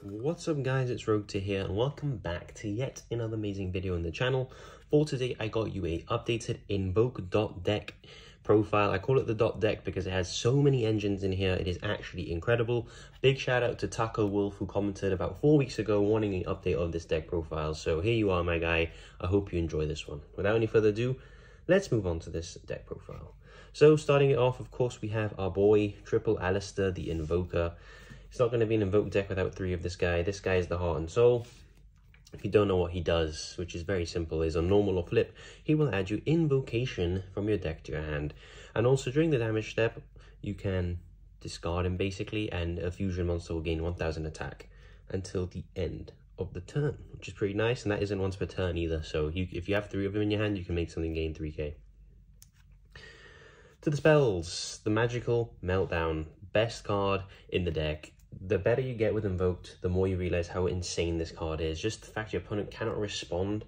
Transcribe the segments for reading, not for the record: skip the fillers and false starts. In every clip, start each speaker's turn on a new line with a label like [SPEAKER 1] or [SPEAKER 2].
[SPEAKER 1] What's up guys, it's Rogue2 here and welcome back to yet another amazing video on the channel. For today I got you a updated Invoked.deck profile. I call it the .deck because it has so many engines in here. It is actually incredible. Big shout out to Taco Wolf who commented about 4 weeks ago wanting an update of this deck profile. So here you are my guy, I hope you enjoy this one. Without any further ado, let's move on to this deck profile. So starting it off, of course, we have our boy Triple Alistair, the Invoker. It's not going to be an Invoked deck without 3 of this guy. This guy is the heart and soul. If you don't know what he does, which is very simple, is on normal or flip, he will add you Invocation from your deck to your hand. And also during the damage step, you can discard him basically, and a fusion monster will gain 1000 attack until the end of the turn, which is pretty nice, and that isn't once per turn either. So if you have 3 of them in your hand, you can make something gain 3k. To the spells, the Magical Meltdown, best card in the deck. The better you get with Invoked, the more you realize how insane this card is. Just the fact your opponent cannot respond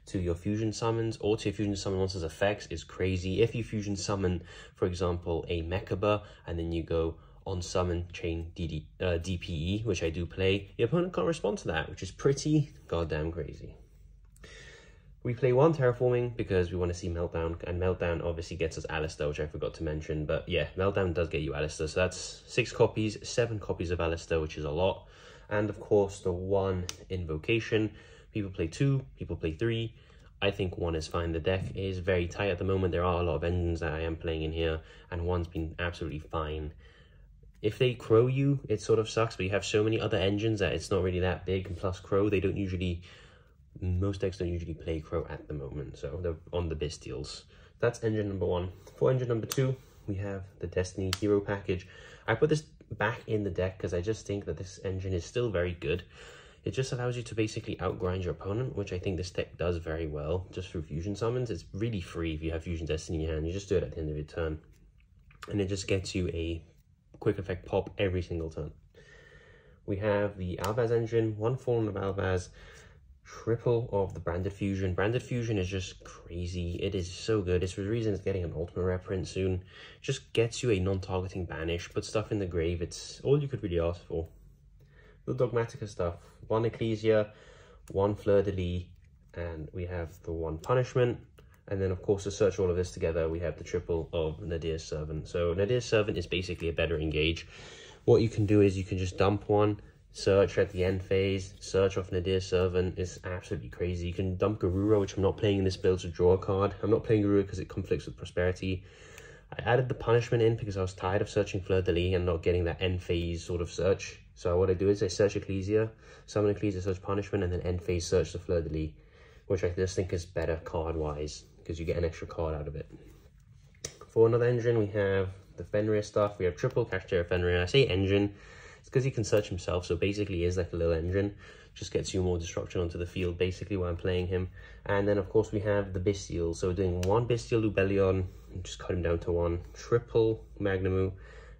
[SPEAKER 1] to your fusion summons or to your fusion summon monster's effects is crazy. If you fusion summon, for example, a Mechaba, and then you go on summon chain DPE, which I do play, your opponent can't respond to that, which is pretty goddamn crazy. We play 1 Terraforming because we want to see Meltdown, and Meltdown obviously gets us Alistair, which I forgot to mention, but yeah, Meltdown does get you Alistair, so that's 6 copies, 7 copies of Alistair, which is a lot. And of course, the 1 Invocation. People play 2, people play 3. I think 1 is fine. The deck is very tight at the moment. There are a lot of engines that I am playing in here, and 1's been absolutely fine. If they crow you, it sort of sucks, but you have so many other engines that it's not really that big, and plus crow, they don't usually... Most decks don't usually play crow at the moment, so they're on the Bistials. That's engine number 1. For engine number 2, we have the Destiny Hero package. I put this back in the deck because I just think that this engine is still very good. It just allows you to basically outgrind your opponent, which I think this deck does very well, just through fusion summons. It's really free if you have Fusion Destiny in your hand. You just do it at the end of your turn. And it just gets you a quick effect pop every single turn. We have the Albaz engine, 1 Fallen of Albaz, triple of the Branded Fusion. Branded Fusion is just crazy. It is so good. It's for the reason it's getting an ultimate reprint soon. Just gets you a non-targeting banish, put stuff in the grave. It's all you could really ask for. The Dogmatica stuff. 1 Ecclesia, 1 Fleur-de-Lis, and we have the 1 Punishment. And then, of course, to search all of this together, we have the triple of Nadir's Servant. So Nadir's Servant is basically a better engage. What you can do is you can just dump 1, search at the end phase, search off Nadir's Servant. Is absolutely crazy. You can dump Garura, which I'm not playing in this build to draw a card. I'm not playing Garura because it conflicts with Prosperity. I added the Punishment in because I was tired of searching Fleur-de-Lis and not getting that end phase sort of search. So what I do is I search Ecclesia, summon Ecclesia, search Punishment, and then end phase search the Fleur-de-Lis, which I just think is better card-wise because you get an extra card out of it. For another engine, we have the Fenrir stuff. We have triple Kashtira Fenrir. I say engine, it's because he can search himself, so basically he is like a little engine. Just gets you more destruction onto the field, basically, while I'm playing him. And then, of course, we have the Bistial. So we're doing 1 Bistial Lubellion, just cut him down to 1, triple Magnamu,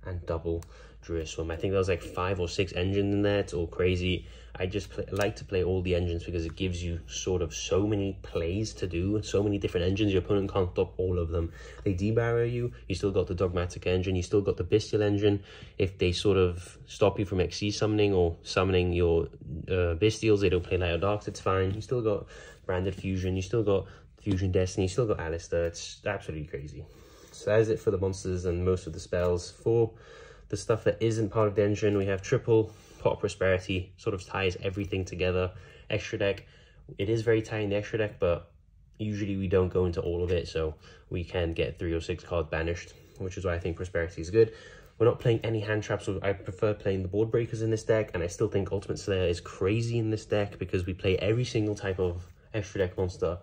[SPEAKER 1] and double Druiswim. I think there was like 5 or 6 engines in there. It's all crazy. I just like to play all the engines because it gives you sort of so many plays to do, so many different engines. Your opponent can't stop all of them. They debarrier you, you still got the Dogmatic engine, you still got the Bistial engine. If they sort of stop you from XC summoning or summoning your Bistials, they don't play Light or Darks, it's fine. You still got Branded Fusion, you still got Fusion Destiny, you still got Alistair. It's absolutely crazy. So that is it for the monsters and most of the spells. For the stuff that isn't part of the engine, we have triple Pot of Prosperity, sort of ties everything together. Extra deck, it is very tight in the extra deck, but usually we don't go into all of it, so we can get 3 or 6 cards banished, which is why I think Prosperity is good. We're not playing any hand traps, so I prefer playing the board breakers in this deck, and I still think Ultimate Slayer is crazy in this deck because we play every single type of extra deck monster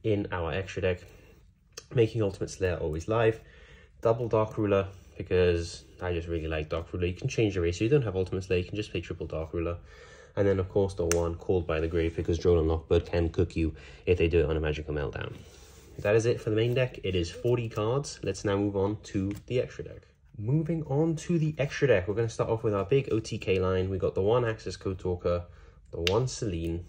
[SPEAKER 1] in our extra deck, making Ultimate Slayer always live. Double Dark Ruler, because I just really like Dark Ruler. You can change the ratio. You don't have Ultimate Slayer, you can just play triple Dark Ruler. And then, of course, the 1 Called by the Grave, because Drone and Lockbird can cook you if they do it on a Magical Meltdown. That is it for the main deck. It is 40 cards. Let's now move on to the extra deck. Moving on to the extra deck, we're going to start off with our big OTK line. We got the 1 Access Code Talker, the 1 Selene,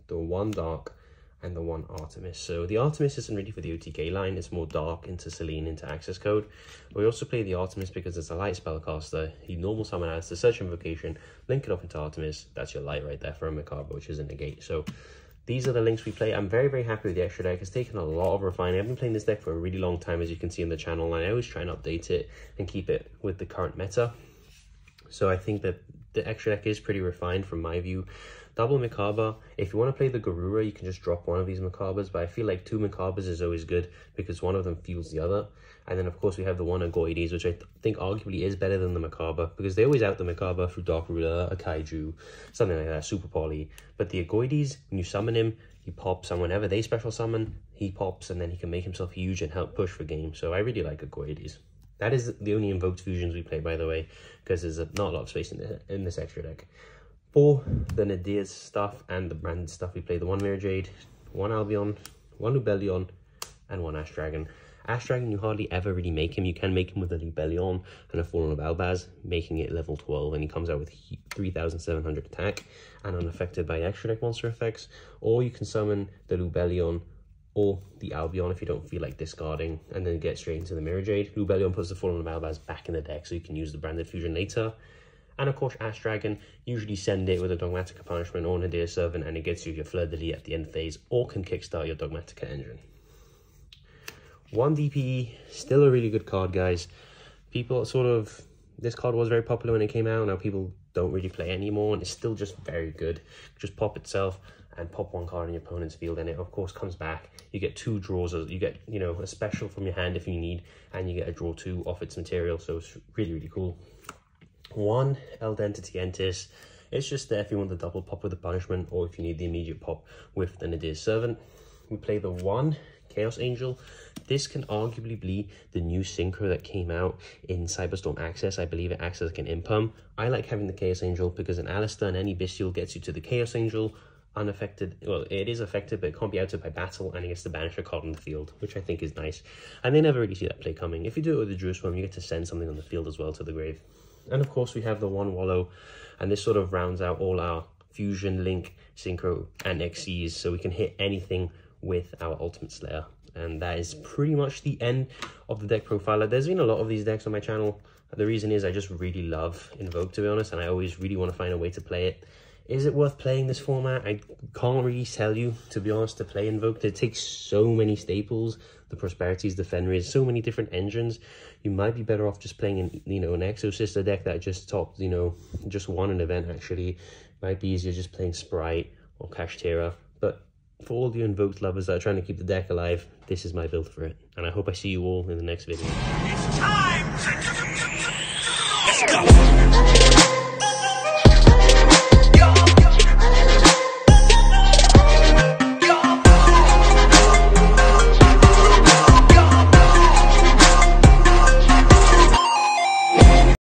[SPEAKER 1] the 1 Dark, and the one Artemis. So the Artemis isn't really for the OTK line, it's more dark into Selene, into access code. We also play the Artemis because it's a light spellcaster. You normal summon as the search invocation, link it up into Artemis, that's your light right there for a Mikaba, which is a negate. So these are the links we play. I'm very, very happy with the extra deck. It's taken a lot of refining. I've been playing this deck for a really long time, as you can see on the channel, and I always try and update it and keep it with the current meta. So I think that the extra deck is pretty refined from my view. Double Mikaba. If you want to play the Garura, you can just drop one of these Mikabas, but I feel like 2 Mikabas is always good because one of them fuels the other. And then, of course, we have the one Agoides, which I think arguably is better than the Mikaba because they always out the Mikaba through Dark Ruler, a Kaiju, something like that, Super Poly. But the Agoides, when you summon him, he pops, and whenever they special summon, he pops, and then he can make himself huge and help push for game. So I really like Agoides. That is the only Invoked fusions we play, by the way, because there's not a lot of space in this extra deck. For the Nadir's stuff and the branded stuff, we play the one Mirror Jade, one Albion, one Lubellion, and one Ash Dragon. Ash Dragon, you hardly ever really make him. You can make him with a Lubellion and a Fallen of Albaz, making it level 12, and he comes out with 3,700 attack and unaffected by extra deck monster effects. Or you can summon the Lubellion or the Albion if you don't feel like discarding, and then get straight into the Mirror Jade. Lubellion puts the Fallen of Albaz back in the deck so you can use the branded fusion later. And of course, Ash Dragon, usually send it with a Dogmatica Punishment or Nadir Servant, and it gets you your Fleur de Lis at the end phase, or can kickstart your Dogmatica engine. 1 DPE, still a really good card, guys. People this card was very popular when it came out, now people don't really play anymore, and it's still just very good. Just pop itself and pop 1 card in your opponent's field, and it of course comes back. You get 2 draws, you get, you know, a special from your hand if you need, and you get a draw 2 off its material, so it's really, really cool. 1 Eldentity Entis. It's just there if you want the double pop with the punishment, or if you need the immediate pop with the Nadir Servant. We play the 1 Chaos Angel. This can arguably be the new synchro that came out in Cyberstorm Access. I believe it acts as like an impum. I like having the Chaos Angel because an Alistair and any Bestial gets you to the Chaos Angel unaffected. Well, it is affected, but it can't be outed by battle, and it gets to banish a card on the field, which I think is nice. And they never really see that play coming. If you do it with the Jerusalem, you get to send something on the field as well to the grave. And of course, we have the 1 Wallow, and this sort of rounds out all our Fusion, Link, Synchro, and XCs, so we can hit anything with our Ultimate Slayer. And that is pretty much the end of the deck profiler. There's been a lot of these decks on my channel. The reason is I just really love Invoked, to be honest, and I always really want to find a way to play it. Is it worth playing this format? I can't really tell you, to be honest, to play Invoked. It takes so many staples, the Prosperities, the Fenris, so many different engines. You might be better off just playing an, you know, an Exosister deck that just topped, you know, just won an event actually. Might be easier just playing Sprite or Kashtira. But for all the Invoked lovers that are trying to keep the deck alive, this is my build for it. And I hope I see you all in the next video.
[SPEAKER 2] It's time! Let's go!